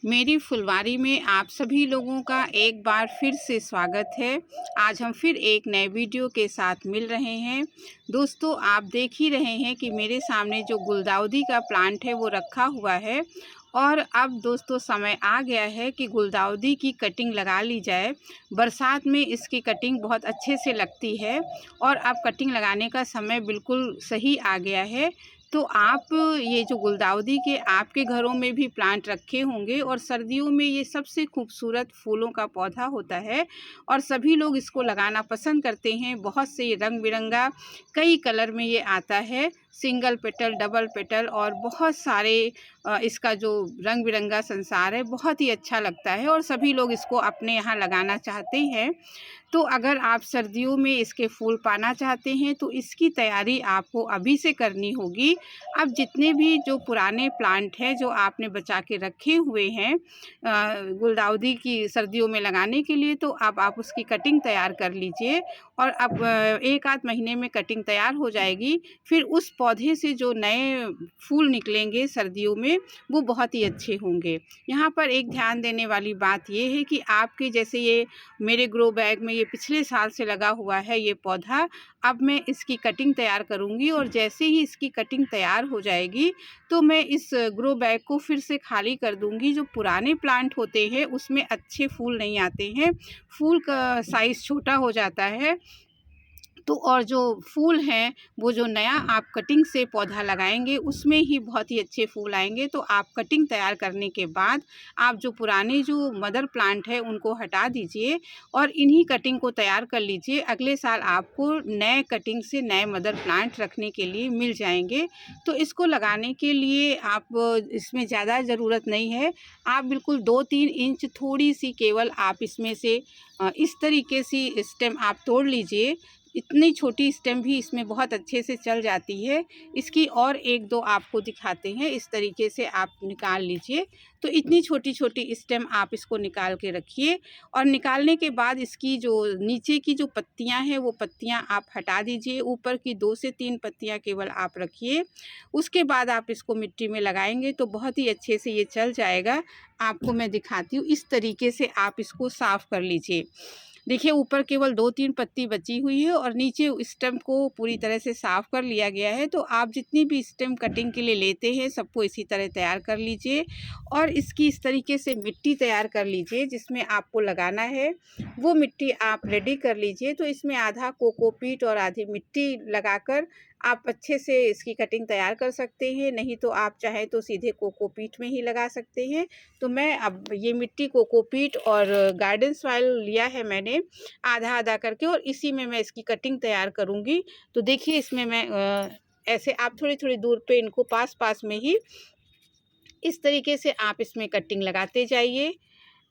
मेरी फुलवारी में आप सभी लोगों का एक बार फिर से स्वागत है। आज हम फिर एक नए वीडियो के साथ मिल रहे हैं। दोस्तों, आप देख ही रहे हैं कि मेरे सामने जो गुलदाउदी का प्लांट है वो रखा हुआ है और अब दोस्तों समय आ गया है कि गुलदाउदी की कटिंग लगा ली जाए। बरसात में इसकी कटिंग बहुत अच्छे से लगती है और अब कटिंग लगाने का समय बिल्कुल सही आ गया है। तो आप ये जो गुलदाउदी के आपके घरों में भी प्लांट रखे होंगे और सर्दियों में ये सबसे खूबसूरत फूलों का पौधा होता है और सभी लोग इसको लगाना पसंद करते हैं। बहुत से रंग बिरंगा कई कलर में ये आता है, सिंगल पेटल, डबल पेटल और बहुत सारे इसका जो रंग बिरंगा संसार है बहुत ही अच्छा लगता है और सभी लोग इसको अपने यहाँ लगाना चाहते हैं। तो अगर आप सर्दियों में इसके फूल पाना चाहते हैं तो इसकी तैयारी आपको अभी से करनी होगी। अब जितने भी जो पुराने प्लांट हैं जो आपने बचा के रखे हुए हैं गुलदाउदी की सर्दियों में लगाने के लिए, तो अब आप उसकी कटिंग तैयार कर लीजिए और अब एक आध महीने में कटिंग तैयार हो जाएगी। फिर उस पौधे से जो नए फूल निकलेंगे सर्दियों में वो बहुत ही अच्छे होंगे। यहाँ पर एक ध्यान देने वाली बात ये है कि आपके जैसे ये मेरे ग्रो बैग में ये पिछले साल से लगा हुआ है ये पौधा, अब मैं इसकी कटिंग तैयार करूँगी और जैसे ही इसकी कटिंग तैयार हो जाएगी तो मैं इस ग्रो बैग को फिर से खाली कर दूँगी। जो पुराने प्लांट होते हैं उसमें अच्छे फूल नहीं आते हैं, फूल का साइज़ छोटा हो जाता है। तो और जो फूल हैं वो जो नया आप कटिंग से पौधा लगाएंगे उसमें ही बहुत ही अच्छे फूल आएंगे। तो आप कटिंग तैयार करने के बाद आप जो पुराने जो मदर प्लांट है उनको हटा दीजिए और इन्हीं कटिंग को तैयार कर लीजिए। अगले साल आपको नए कटिंग से नए मदर प्लांट रखने के लिए मिल जाएंगे। तो इसको लगाने के लिए आप इसमें ज़्यादा ज़रूरत नहीं है, आप बिल्कुल 2-3 इंच थोड़ी सी केवल आप इसमें से इस तरीके से स्टेम आप तोड़ लीजिए। इतनी छोटी स्टेम भी इसमें बहुत अच्छे से चल जाती है। इसकी और 1-2 आपको दिखाते हैं, इस तरीके से आप निकाल लीजिए। तो इतनी छोटी-छोटी स्टेम आप इसको निकाल के रखिए और निकालने के बाद इसकी जो नीचे की जो पत्तियां हैं वो पत्तियां आप हटा दीजिए। ऊपर की 2 से 3 पत्तियां केवल आप रखिए। उसके बाद आप इसको मिट्टी में लगाएंगे तो बहुत ही अच्छे से ये चल जाएगा। आपको मैं दिखाती हूँ, इस तरीके से आप इसको साफ़ कर लीजिए। देखिए ऊपर केवल 2-3 पत्ती बची हुई है और नीचे स्टेम को पूरी तरह से साफ़ कर लिया गया है। तो आप जितनी भी स्टेम कटिंग के लिए लेते हैं सबको इसी तरह तैयार कर लीजिए और इसकी इस तरीके से मिट्टी तैयार कर लीजिए जिसमें आपको लगाना है। वो मिट्टी आप रेडी कर लीजिए। तो इसमें आधा कोकोपीट और आधी मिट्टी लगाकर आप अच्छे से इसकी कटिंग तैयार कर सकते हैं, नहीं तो आप चाहें तो सीधे कोकोपीट में ही लगा सकते हैं। तो मैं अब ये मिट्टी कोकोपीट और गार्डन सॉइल लिया है मैंने आधा-आधा करके और इसी में मैं इसकी कटिंग तैयार करूँगी। तो देखिए इसमें मैं ऐसे आप थोड़ी-थोड़ी दूर पे इनको पास-पास में ही इस तरीके से आप इसमें कटिंग लगाते जाइए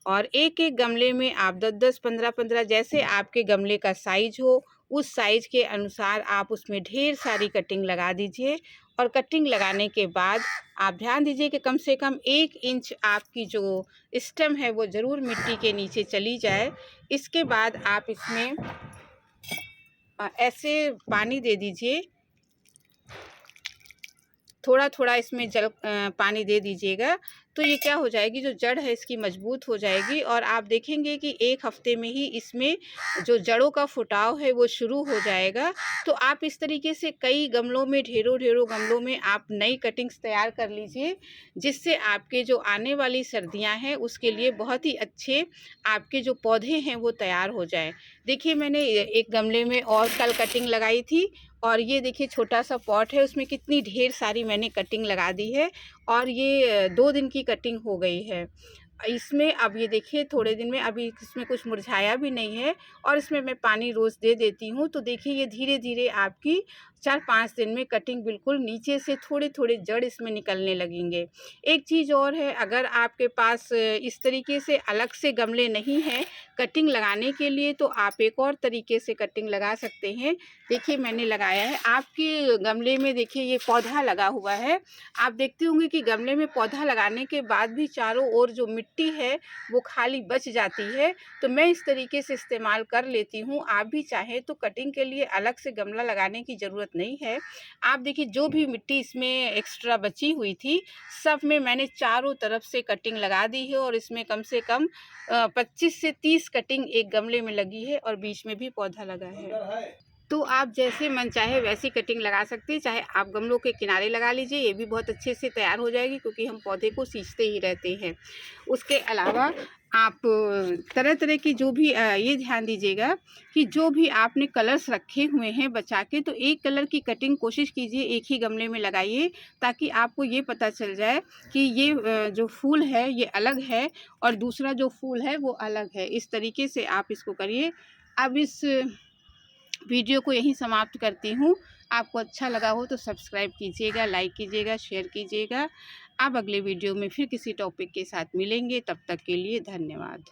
और एक-एक गमले में आप 10-10, 15-15 जैसे आपके गमले का साइज़ हो, उस साइज़ के अनुसार आप उसमें ढेर सारी कटिंग लगा दीजिए। और कटिंग लगाने के बाद आप ध्यान दीजिए कि कम से कम 1 इंच आपकी जो स्टेम है वो ज़रूर मिट्टी के नीचे चली जाए। इसके बाद आप इसमें ऐसे पानी दे दीजिए, थोड़ा-थोड़ा इसमें पानी दे दीजिएगा। तो ये क्या हो जाएगी, जो जड़ है इसकी मजबूत हो जाएगी और आप देखेंगे कि 1 हफ्ते में ही इसमें जो जड़ों का फुटाव है वो शुरू हो जाएगा। तो आप इस तरीके से कई गमलों में ढेरों-ढेरों गमलों में आप नई कटिंग्स तैयार कर लीजिए, जिससे आपके जो आने वाली सर्दियाँ हैं उसके लिए बहुत ही अच्छे आपके जो पौधे हैं वो तैयार हो जाएँ। देखिए मैंने एक गमले में और कल कटिंग लगाई थी और ये देखिए छोटा-सा पॉट है उसमें कितनी ढेर सारी मैंने कटिंग लगा दी है और ये 2 दिन की कटिंग हो गई है। इसमें अब ये देखिए थोड़े दिन में अभी इसमें कुछ मुरझाया भी नहीं है और इसमें मैं पानी रोज़ दे देती हूँ। तो देखिए ये धीरे-धीरे आपकी 4-5 दिन में कटिंग बिल्कुल नीचे से थोड़े-थोड़े जड़ इसमें निकलने लगेंगे। एक चीज़ और है, अगर आपके पास इस तरीके से अलग से गमले नहीं हैं कटिंग लगाने के लिए तो आप एक और तरीके से कटिंग लगा सकते हैं। देखिए मैंने लगाया है, आपके गमले में देखिए ये पौधा लगा हुआ है। आप देखते होंगे कि गमले में पौधा लगाने के बाद भी चारों ओर जो मिट्टी है वो खाली बच जाती है। तो मैं इस तरीके से इस्तेमाल कर लेती हूँ। आप भी चाहें तो कटिंग के लिए अलग से गमला लगाने की ज़रूरत ज़रूरत नहीं है। आप देखिए जो भी मिट्टी इसमें एक्स्ट्रा बची हुई थी, सब में मैंने चारों तरफ से कटिंग लगा दी है और इसमें कम से कम 25 से 30 कटिंग एक गमले में लगी है और बीच में भी पौधा लगा है। तो आप जैसे मन चाहे वैसी कटिंग लगा सकते हैं, चाहे आप गमलों के किनारे लगा लीजिए, ये भी बहुत अच्छे से तैयार हो जाएगी क्योंकि हम पौधे को सींचते ही रहते हैं। उसके अलावा आप तरह-तरह की जो भी ये ध्यान दीजिएगा कि जो भी आपने कलर्स रखे हुए हैं बचा के, तो एक कलर की कटिंग कोशिश कीजिए एक ही गमले में लगाइए, ताकि आपको ये पता चल जाए कि ये जो फूल है ये अलग है और दूसरा जो फूल है वो अलग है। इस तरीके से आप इसको करिए। अब इस वीडियो को यहीं समाप्त करती हूँ। आपको अच्छा लगा हो तो सब्सक्राइब कीजिएगा, लाइक कीजिएगा, शेयर कीजिएगा। अब अगले वीडियो में फिर किसी टॉपिक के साथ मिलेंगे, तब तक के लिए धन्यवाद।